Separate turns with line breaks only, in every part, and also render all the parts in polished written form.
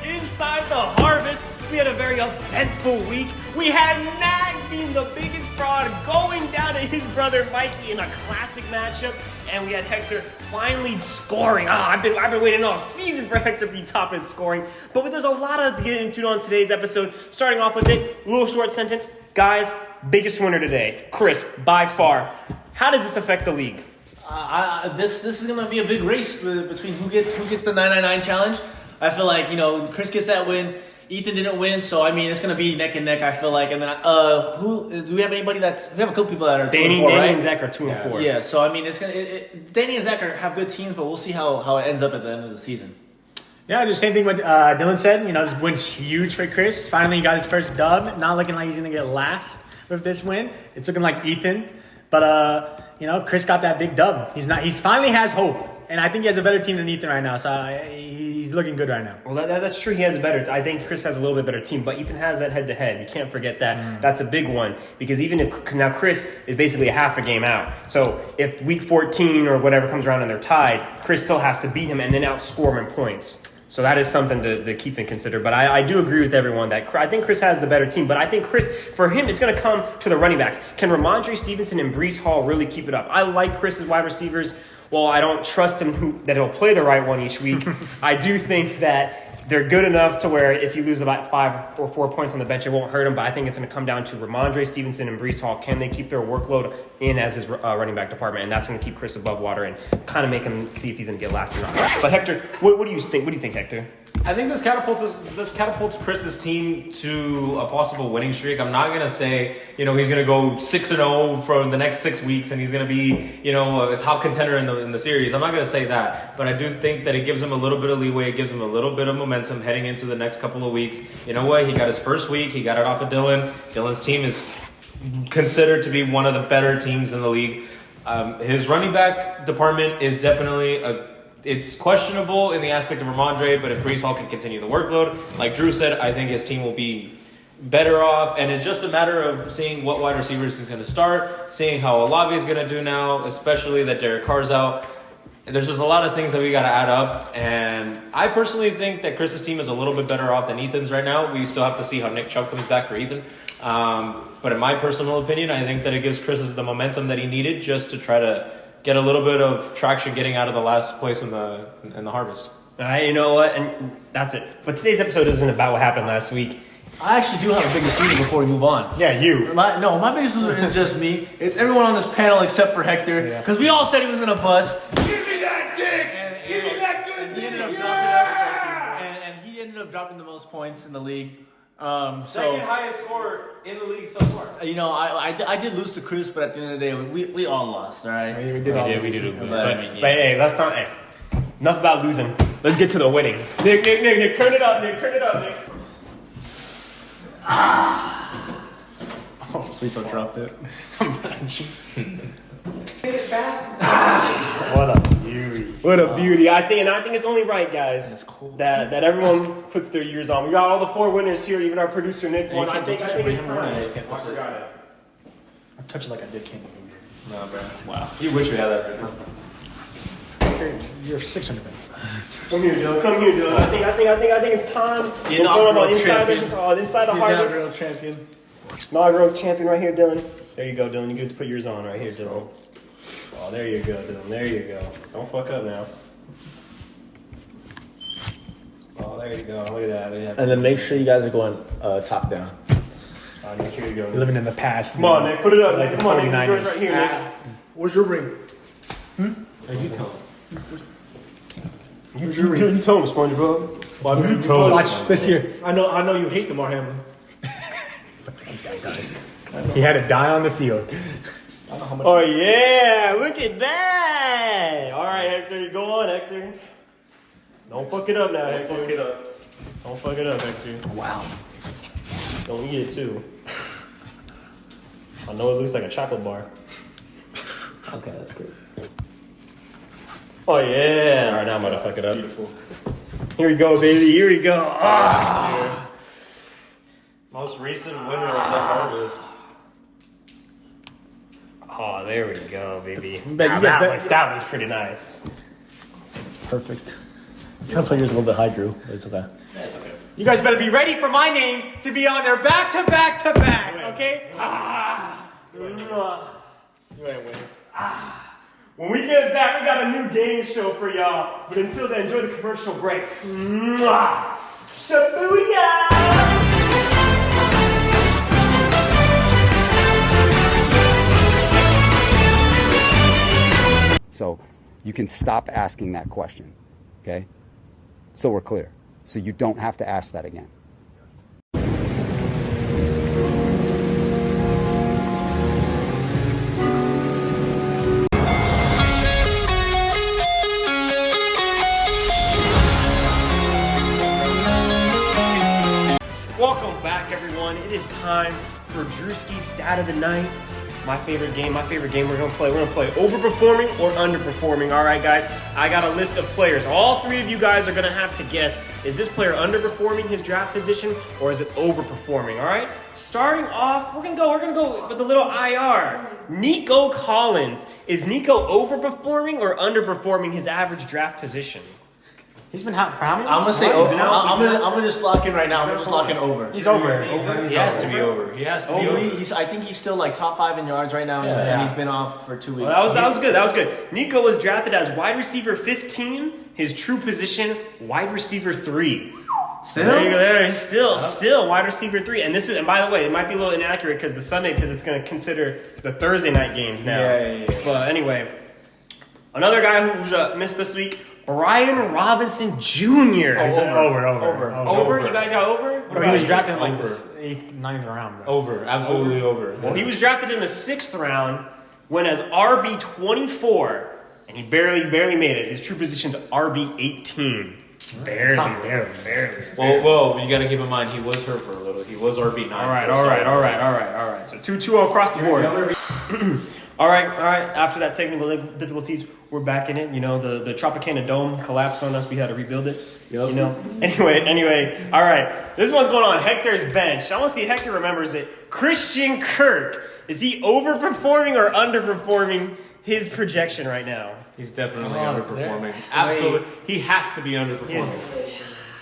inside the harvest. We had a very eventful week. We had Nag being the biggest fraud going down to his brother Mikey in a classic matchup. And we had Hector finally scoring. I've been waiting all season for Hector to be top in scoring. But there's a lot to get into on today's episode. Starting off with it, a little short sentence. Guys, biggest winner today, Chris, by far. How does this affect the league?
This is gonna be a big race between who gets the 999 challenge. I feel like Chris gets that win. Ethan didn't win, so I mean it's gonna be neck and neck. I feel like, and then who do we have? We have a couple people that are
Danny
2-4, right?
and Zach are 2 and 4.
Yeah, so I mean Danny and Zach have good teams, but we'll see how it ends up at the end of the season.
Yeah, the same thing what Dylan said. This win's huge for Chris. Finally, he got his first dub. Not looking like he's going to get last with this win. It's looking like Ethan. But, Chris got that big dub. He's finally has hope. And I think he has a better team than Ethan right now. So he's looking good right now.
Well, that's true. He has I think Chris has a little bit better team. But Ethan has that head-to-head. You can't forget that. That's a big one. Because now Chris is basically a half a game out. So if week 14 or whatever comes around and they're tied, Chris still has to beat him and then outscore him in points. So that is something to keep and consider. But I do agree with everyone that I think Chris has the better team. But I think Chris, for him, it's going to come to the running backs. Can Ramondre Stevenson and Breece Hall really keep it up? I like Chris's wide receivers. Well, I don't trust him that he'll play the right one each week. I do think that they're good enough to where if you lose about 5 or 4 points on the bench, it won't hurt him. But I think it's going to come down to Ramondre Stevenson and Breece Hall. Can they keep their workload in as his running back department? And that's going to keep Chris above water and kind of make him see if he's going to get last or not. But Hector, what do you think? What do you think, Hector?
I think this catapults Chris's team to a possible winning streak. I'm not gonna say he's gonna go 6-0 for the next 6 weeks and he's gonna be a top contender in the series. I'm not gonna say that, but I do think that it gives him a little bit of leeway. It gives him a little bit of momentum heading into the next couple of weeks. You know what? He got his first week. He got it off of Dylan. Dylan's team is considered to be one of the better teams in the league. His running back department is definitely it's questionable in the aspect of Ramondre, but if Breece Hall can continue the workload, like Drew said, I think his team will be better off. And it's just a matter of seeing what wide receivers he's going to start, seeing how Olave is going to do now, especially that Derek Carr's out. There's just a lot of things that we got to add up. And I personally think that Chris's team is a little bit better off than Ethan's right now. We still have to see how Nick Chubb comes back for Ethan. But in my personal opinion, I think that it gives Chris the momentum that he needed just to try to get a little bit of traction getting out of the last place in the harvest.
You know what? And that's it. But today's episode isn't about what happened last week.
I actually do have a biggest loser before we move on.
Yeah, you.
My biggest loser isn't just me. It's everyone on this panel except for Hector. Because we all said he was going to bust.
Give me that dick! Give me that good dick!
And he ended up dropping the most points in the league.
Second highest score in the league so far.
I did lose to Chris, but at the end of the day, we all lost, all right?
We did all
We did.
lose.
But hey, let's not. Hey, enough about losing. Let's get to the winning. Nick, turn it up, Nick.
Oh, please don't drop it.
What a beauty. I think it's only right, guys, that everyone puts their years on. We got all the 4 winners here, even our producer Nick won. I think it's time.
I'm touching like I did King.
No, bro. Wow. You wish we had that right now.
You're 600 minutes.
Come here, Dylan. I think it's time. Inside the harvest.
Champion.
Inaugural champion right here, Dylan. There you go, Dylan. You get to put yours on right here, Dylan. Oh, there you go, Dylan. There you go. Don't fuck up now. Oh, there you go. Look at that.
And then make sure you guys are going top down.
Nick, here you go.
You're living in the past.
Come on, Nick. Put it up.
Like
Nick.
the
Come on, Nick.
49ers.
Yours right here, Nick.
Where's your ring?
You tell him.
You tell him, SpongeBob.
Watch this year.
I know you hate the Marham.
He had to die on the field.
I don't know how much.
Oh, yeah. Look at that. All right, Hector. Go on, Hector. Don't fuck it up now, Hector. Don't fuck it up, Hector.
Wow.
Don't eat it, too. I know it looks like a chocolate bar.
Okay, that's good.
Oh, yeah. All right, now I'm going to fuck it up. Beautiful. Here we go, baby. Here we go. Ah.
Most recent winner of the harvest.
Oh, there we go, baby.
Bet you guys
that looks pretty nice.
It's perfect. You kind of play yours a little bit high, Drew, but it's okay.
Yeah, it's okay.
You guys better be ready for my name to be on there back to back to back, okay?
You ain't winning. When we get back, we got a new game show for y'all. But until then, enjoy the commercial break. Shabuya!
So you can stop asking that question, okay? So we're clear. So you don't have to ask that again.
Welcome back, everyone. It is time for Drewski's Stat of the Night. My favorite game we're gonna play. We're gonna play overperforming or underperforming. All right, guys. I got a list of players. All three of you guys are gonna have to guess: is this player underperforming his draft position or is it overperforming? All right. Starting off, we're gonna go with the little IR. Nico Collins. Is Nico overperforming or underperforming his average draft position?
He's been out for how many
I'm gonna say
months?
over. I'm gonna just lock in right now. I'm gonna just lock in over.
He's over.
He has to be over. He has to be over.
I think he's still like top 5 in yards right now, and he's been off for 2 weeks.
Well, that was good. That was good. Nico was drafted as wide receiver 15. His true position, wide receiver 3. There you go. There, still wide receiver 3. And this is, and by the way, it might be a little inaccurate because it's going to consider the Thursday night games now.
Yeah.
But anyway, another guy who's missed this week, Brian Robinson Jr. Over. You guys got over? What
Bro,
about
he was
you?
drafted in like
Over.
this 8th, 9th round, bro.
Over. Absolutely over.
Well, he was drafted in the 6th round, went as RB 24, and he barely made it. His true position's RB 18. Barely.
Well, you got to keep in mind he was hurt for a little. He was RB9.
All right. So 2-2 across the board. All right. After that technical difficulties, we're back in it. You know, the Tropicana Dome collapsed on us. We had to rebuild it.
Yep.
You know. Anyway. All right. This one's going on Hector's bench. I want to see if Hector remembers it. Christian Kirk. Is he overperforming or underperforming his projection right now?
He's definitely underperforming. Absolutely. He has to be underperforming.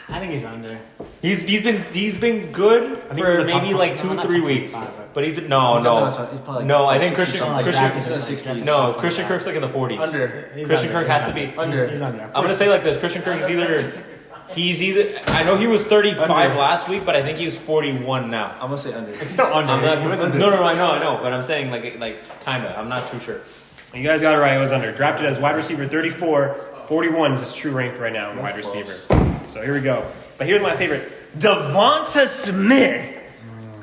I think he's under.
He's been good
think he was
for
a top
maybe
20,
like 2-3
not top
weeks.
25,
But he's been
He's probably
I
like
think
60 something.
He's in the
60s.
No, Christian Kirk's like in the 40s.
Under.
Christian Kirk has to be
Under.
He's under.
I'm gonna say like this: Christian Kirk is either. I know he was 35
Under.
last week, but I think he was 41 now.
I'm gonna say under.
It's still under.
I'm not,
He was under.
no, I know, but I'm saying like kinda. I'm not too sure.
You guys got it right. It was under. Drafted as wide receiver 34. 41 is his true rank right now in wide receiver. So here we go. But here's my favorite. Devonta Smith.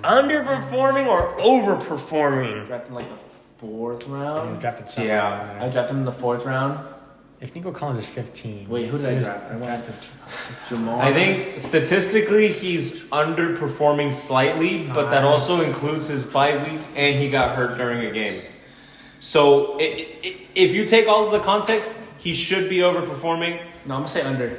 Underperforming or overperforming?
Drafted in like the 4th
He was
round.
drafted somewhere
Yeah.
in
I
there.
drafted him in the 4th round.
If Nico Collins is 15.
Wait, who did I draft? I
drafted?
Jamal.
I think statistically he's underperforming slightly, but that also includes his bye week and he got hurt during a game. So if you take all of the context, he should be overperforming.
No, I'm gonna say under.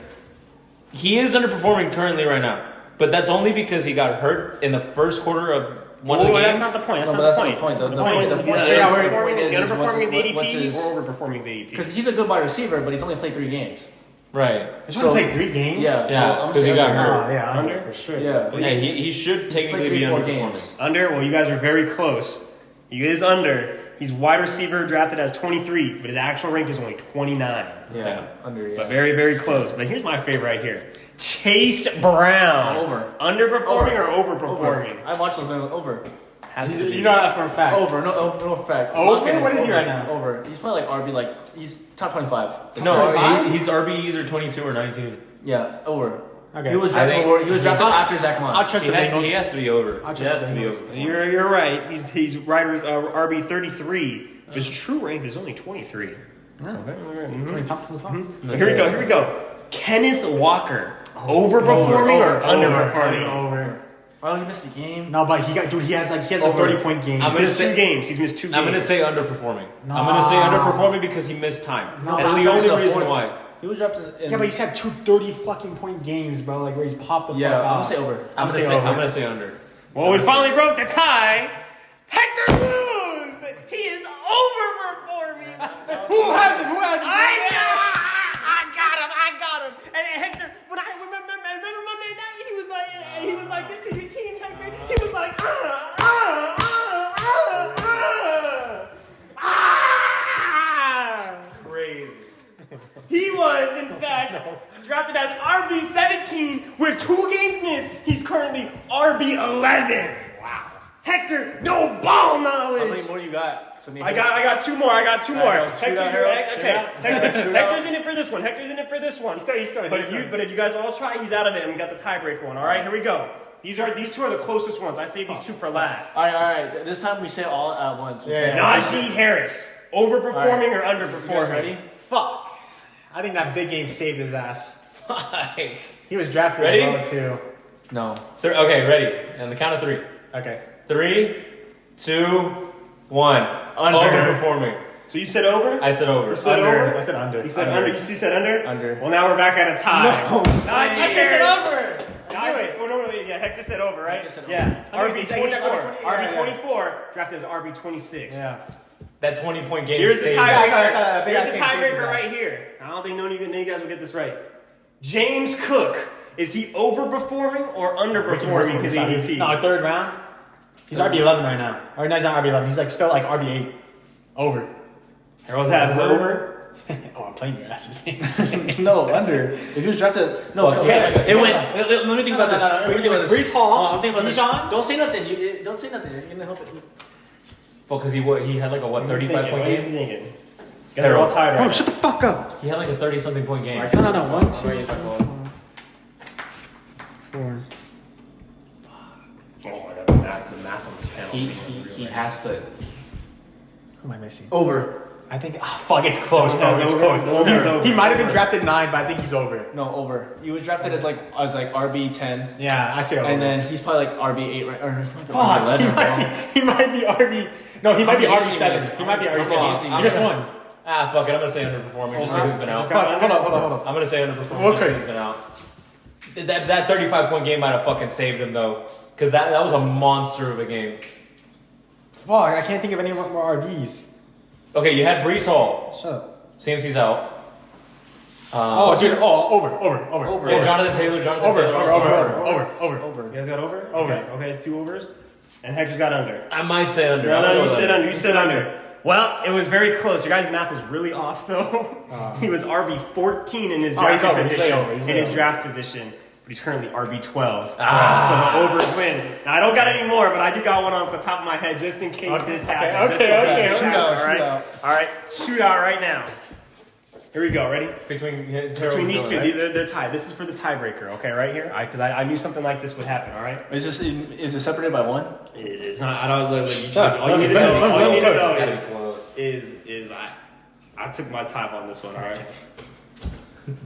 He is underperforming currently right now, but that's only because he got hurt in the first quarter of one of the games.
That's not the point.
No, but that's not the point. The point is
Underperforming his
what's
ADP
his-
or overperforming his ADP?
Because he's a good wide receiver, but he's only played 3 games.
Right.
He's only played 3 games?
Yeah,
Yeah,
so I'm
'cause he
saying
got
under.
hurt.
Oh, yeah, under
Under?
for sure.
Yeah, but
Yeah, he should technically
played
be
3-4
underperforming.
games.
Under? Well, you guys are very close. He is under. He's wide receiver drafted as 23, but his actual rank is only 29.
Yeah, under. Yeah.
But very, very close. But here's my favorite right here. Chase Brown.
Over.
Underperforming or overperforming?
I watched those movies. Over.
Has to be.
You know that for a fact.
Over. No fact.
Over?
Lock in.
What is he
Over.
right now?
Over. He's probably like RB. He's top 25.
No,
35?
he's RB either 22 or 19.
Yeah, over.
Okay.
He was
I
drafted.
think-
He was drafted after Zach Moss.
I'll trust the Bengals.
He has to be over.
I'll
He
trust
has
the
to be
Bengals.
over.
You're right. He's right RB 33. His true rank is only 23.
Top 25.
Here we go. Kenneth Walker. Overperforming or underperforming?
Over.
Oh, he missed the game.
No, but he has a
Over.
30-point game.
I'm
He's missed
gonna
2
say-
games. He's missed 2 games.
I'm gonna say underperforming. I'm gonna say underperforming because he missed time.
No,
That's
but
the
he
only
drafted in the
reason
4th.
why.
He was drafted. In,
Yeah, but he's had 2 30-fucking-point games, bro. Like where he's popped the
yeah,
fuck
I'm gonna
off.
say over.
I'm gonna say under.
Well, we finally broke the tie. Hector lose. He is overperforming.
Who hasn't?
I got him. And Hector, when I remember Monday night, he was like, like this to your team, Hector? He was like,
Crazy.
He was, in fact, drafted as RB17 with 2 games missed. He's currently RB11. Wow. Hector, no ball
How many
knowledge.
more you got?
I got 2 more.
Alright, shoot out, Harold.
Okay.
Shoot out.
Hector's in it for this one. Hector's in it for this one. But if you guys all try, he's out of it, and we got the tiebreaker one. All right, here we go. These 2 are the closest ones. I saved these 2 for last.
All right. This time we say all at once. Okay?
Najee Harris, overperforming or
You guys
underperforming?
ready?
Fuck. I think that big game saved his ass.
Fine.
He was drafted
Ready?
low too.
No.
Okay, ready. And the count of 3.
Okay.
3, 2, 1.
Under.
Overperforming.
So you said over?
I said over.
said
Under.
over?
I said under.
You said under. You said under?
Under.
Well, now we're back at a tie.
No.
Najee
I just said
Harris.
over.
Najee, oh, no, yeah, Hector said over, right?
Hector said over.
Yeah.
Under,
RB24.
yeah,
RB24 drafted as RB26.
Yeah.
That 20-point game
Here's the
saved.
tiebreaker.
Yeah,
Here's the
big
tiebreaker
game.
right here. I don't think none of you guys will get this right. James Cook, is he overperforming or underperforming his ADP?
No, 3rd round. He's RB11 right now. Or no, he's not RB11. He's like still like RB8. Over.
Harold's has over.
Oh, I'm playing your asses.
No, under. If he was drafted, no.
Fuck,
Okay,
yeah.
it went. Let me think about this.
no.
Let me think about
It's
this.
Brees Hall,
I'm thinking about this.
Bijan.
Don't say nothing. Don't say nothing. You're gonna help it.
Well, because he had like a 35-point
What is he
game?
thinking? They're all tied right now.
Shut the fuck up.
He had like a 30-something point game.
No. 1, 2, 3, 4.
Oh my god, the math on this panel.
He has to.
Who am I missing?
Over.
I think. Fuck, it's close, bro.
It's
It's
over.
close.
It's over.
He might have been drafted 9, but I think he's over.
No, over. He was drafted as RB10,
Yeah, I say over.
and then he's probably like RB8, right? Or
Fuck, he might be RB. No, he might be
I'm
RB7.
guessing
He might be
this.
RB7.
I'm
He just
guessing.
won.
Fuck it. I'm gonna say underperforming just because he's been out.
Hold on.
I'm gonna say underperforming just
Okay.
because he's been out. That 35-point game might have fucking saved him though, because that was a monster of a game.
Fuck, I can't think of any more RBs.
Okay, you had Brees Hall.
Shut up.
CMC's out.
Over.
Yeah, Jonathan Taylor.
Over.
You guys got over?
Over.
Okay, 2 overs. And Hector's got under.
I might say under.
No, you said under. You said under. Well, it was very close. Your guys' math was really off, though. He was RB14 in his draft
he's over. He's
position.
way over. He's
In
way
his
over.
draft position, but he's currently RB12. So the overs win. Now I don't got any more, but I do got one off the top of my head just in case this happens.
Okay.
Shootout. All right, shootout right now. Here we go. Ready?
Between
These 2, they're tied. This is for the tiebreaker. Okay, right here. Because I knew something like this would happen. All right.
Is it separated by 1?
It's not. I don't. All
up.
you need to
Let me-
know. All you need to know
Gotta be
is.
close.
Is I took my time on this one, all right?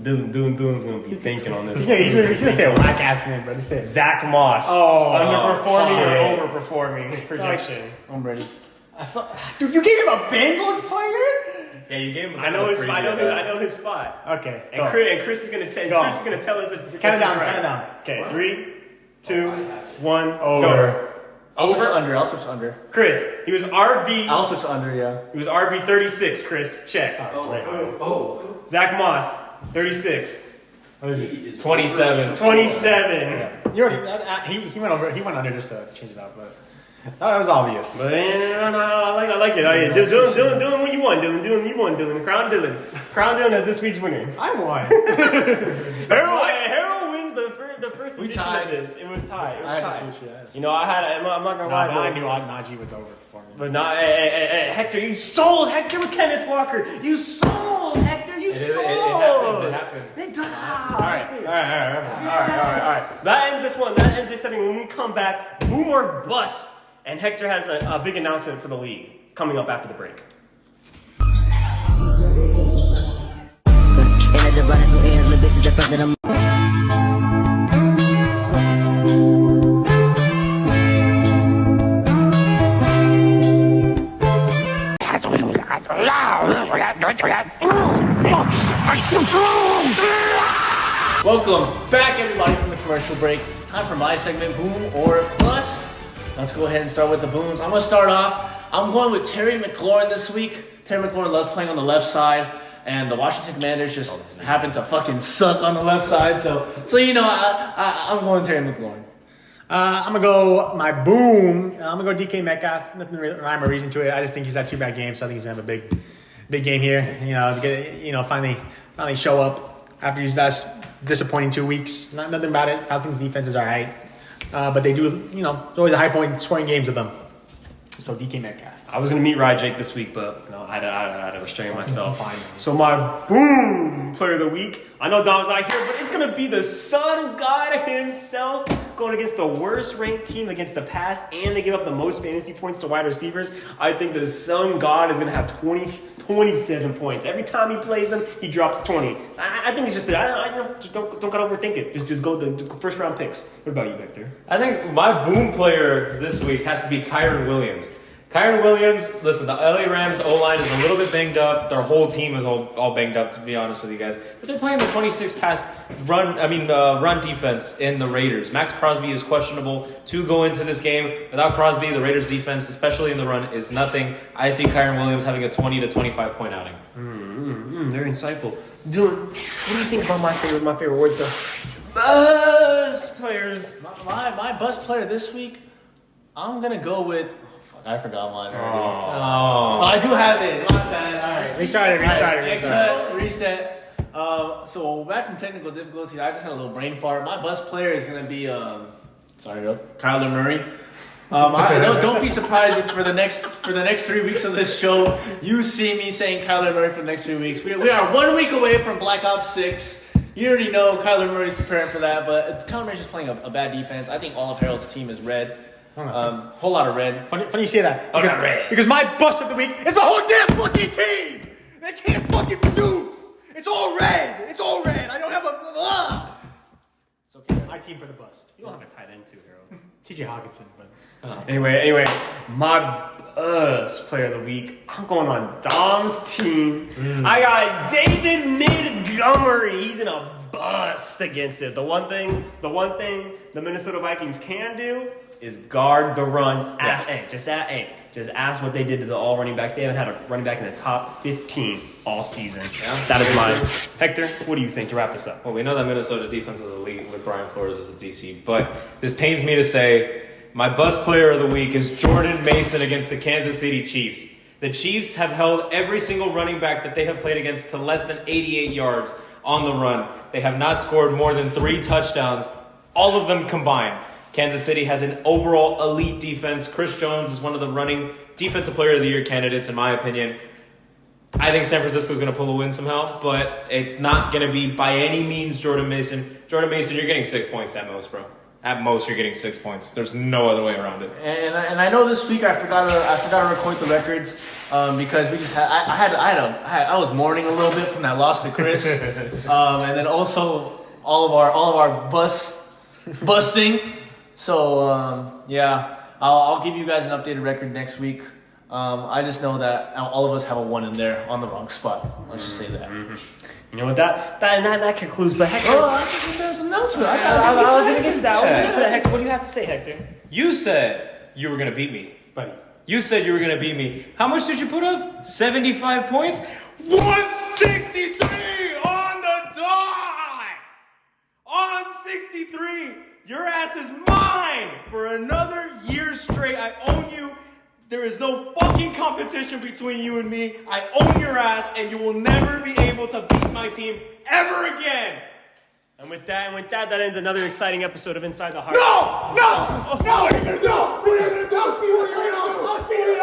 Dylan's gonna be thinking on this one.
He's gonna say a whack ass name, bro. Just say it.
Zach Moss.
Oh,
underperforming
shit.
or overperforming his projection?
I'm ready.
Dude, you gave him a Bengals player?
Yeah, you gave him.
I know his. I know his spot.
Okay.
And
go.
Chris is gonna tell.
Go.
Chris is gonna tell us if
Count it down.
he's right.
Count it down.
Okay, 3, 2, 1.
Over.
I'll switch under.
Chris, he was RB.
I'll switch under. Yeah.
He was RB 36. Chris, check. Zach Moss, 36.
What is it?
27.
27.
You already. He went over. He went under just to change it up, but that was obvious.
But I like it. Just Dylan, when you won. Dylan, you won. Dylan, crown Dylan as this week's winner.
I won.
Harold wins the first
We
edition
tied.
of this. It was tied.
I had to switch. Yeah.
You know, I'm not gonna lie.
But I
but-
knew Najee was overperforming.
But not Hector. You sold Hector with Kenneth Walker. You sold Hector. You sold.
It happens.
All right. That ends this one. That ends this segment. When we come back, boom or bust. And Hector has a big announcement for the league coming up after the break.
Welcome back, everybody, from the commercial break. Time for my segment, boom or bust. Let's go ahead and start with the booms. I'm gonna start off. I'm going with Terry McLaurin this week. Terry McLaurin loves playing on the left side, and the Washington Commanders just happen to fucking suck on the left side. So you know, I'm going Terry McLaurin.
I'm gonna go my boom. I'm gonna go DK Metcalf. Nothing rhyme or reason to it. I just think he's had 2 bad games, so I think he's gonna have a big game here. Finally show up after these last disappointing 2 weeks. Nothing about it. Falcons defense is all right, but they do. It's always a high point scoring games with them. So DK Metcalf.
I was gonna meet Rye Jake this week, but I had to restrain myself. So my boom player of the week. I know Dom's not here, but it's gonna be the Sun God himself going against the worst ranked team against the pass, and they give up the most fantasy points to wide receivers. I think the Sun God is gonna have 27 points every time he plays him. He drops 20. I think it's just just don't gotta overthink it. Just go the first round picks. What about you, Victor?
I think my boom player this week has to be Kyren Williams. Kyren Williams, listen, the LA Rams O-line is a little bit banged up. Their whole team is all banged up, to be honest with you guys. But they're playing the 26 run defense in the Raiders. Max Crosby is questionable to go into this game. Without Crosby, the Raiders defense, especially in the run, is nothing. I see Kyren Williams having a 20 to 25 point outing.
Very insightful. Dylan, what do you think about my favorite word, the buzz players?
My best player this week, I'm gonna go with. I forgot mine already.
Oh.
So I do have it. My bad. All right.
Restart.
Reset. So back from technical difficulties, I just had a little brain fart. My best player is gonna be Kyler Murray. Don't be surprised if for the next 3 weeks of this show, you see me saying Kyler Murray for the next 3 weeks. We are 1 week away from Black Ops 6. You already know Kyler Murray's preparing for that, but Kyler Murray's just playing a bad defense. I think all of Harold's team is red. Whole lot of red.
Funny you say that.
Not red.
Because my bust of the week is the whole damn fucking team. They can't fucking produce. It's all red. I don't have a. It's okay. My team for the bust.
You don't have a tight end too, Harold.
TJ Hawkinson, but
Anyway, my player of the week. I'm going on Dom's team. I got David Montgomery. He's in a bust against it. The one thing the Minnesota Vikings can do is guard the run. Just ask what they did to the all running backs. They haven't had a running back in the top 15 all season. Yeah. That is mine. Hector, what do you think to wrap this up?
Well, we know that Minnesota defense is elite with Brian Flores as the DC, but this pains me to say my bust player of the week is Jordan Mason against the Kansas City Chiefs. The Chiefs have held every single running back that they have played against to less than 88 yards on the run. They have not scored more than 3 touchdowns, all of them combined. Kansas City has an overall elite defense. Chris Jones is one of the running defensive player of the year candidates, in my opinion. I think San Francisco is going to pull a win somehow, but it's not going to be by any means Jordan Mason. Jordan Mason, you're getting 6 points at most, bro. At most, you're getting 6 points. There's no other way around it.
And I know this week I forgot to record the records because we just had I was mourning a little bit from that loss to Chris, and then also all of our busting. So I'll give you guys an updated record next week. I just know that all of us have a 1 in there on the wrong spot. Let's just say that.
Mm-hmm. You know what? That concludes. But Hector,
there's an announcement.
I was gonna get to that. Hector, what do you have to say, Hector?
You said you were going to beat me.
buddy.
You said you were going to beat me. How much did you put up? 75 points? 163 on the dot! On 63! Your ass is mine for another year straight. I own you. There is no fucking competition between you and me. I own your ass, and you will never be able to beat my team ever again.
And with that ends another exciting episode of Inside the Heart.
No! What are you gonna do? What are you gonna do? See what you're gonna do?